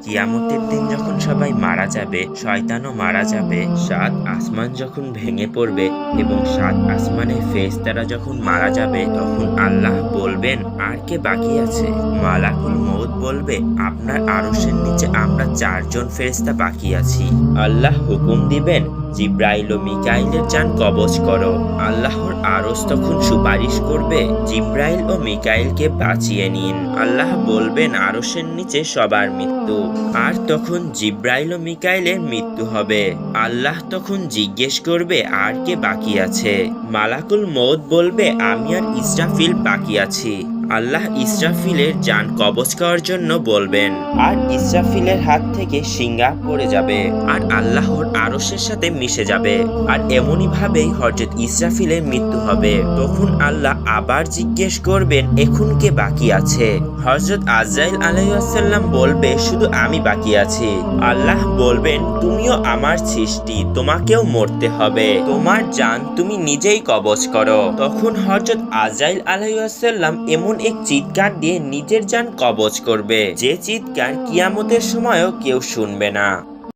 কিয়ামতের দিন যখন সবাই মারা যাবে, শয়তানও মারা যাবে, ৭ আসমান যখন ভেঙে পড়বে এবং ৭ আসমানের ফেরেশতারা যখন মারা যাবে, তখন আল্লাহ বলবেন, আর কে বাকি আছে? মালাকুল মউত বলবে, আপনার আরশের নিচে আমরা ৪ জন ফেরেশতা বাকি আছি। আল্লাহ হুকুম দিবেন, জিব্রাইল ও মিকাইলের জান কবজ করো। আল্লাহর আরশ তখন সুপারিশ করবে, জিব্রাইল ও মিকাইলকে বাঁচিয়ে নিন। আল্লাহ বলবেন, আরশের নিচে সবার মৃত্যু। আর তখন জিব্রাইল ও মিকাইলের মৃত্যু হবে। আল্লাহ তখন জিজ্ঞেস করবে, আর কে বাকি আছে? মালাকুল মউত বলবে, আমি আর ইসরাফিল বাকি আছি। আল্লাহ ইসরাফিলের জান কবজ করার জন্য বলবেন, আর ইসরাফিলের হাত থেকে সিংহা পড়ে যাবে আর আল্লাহর আরশের সাথে মিশে যাবে। আর এমনই ভাবেই হযরত ইসরাফিলের মৃত্যু হবে। তখন আল্লাহ আবার জিজ্ঞেস করবেন, এখন কে বাকি আছে? হযরত আজরাইল আলাইহিস সালাম বলবে, শুধু আমি বাকি আছি। আল্লাহ বলবেন, তুমিও আমার সৃষ্টি, তোমাকেও মরতে হবে, তোমার জান তুমি নিজেই কবজ করো। তখন হযরত আজরাইল আলাইহিস সালাম এমন এক চিৎকার দিয়ে নিজের জান কবজ করবে, যে চিৎকার কিয়ামতের সময়ও কেউ শুনবে না।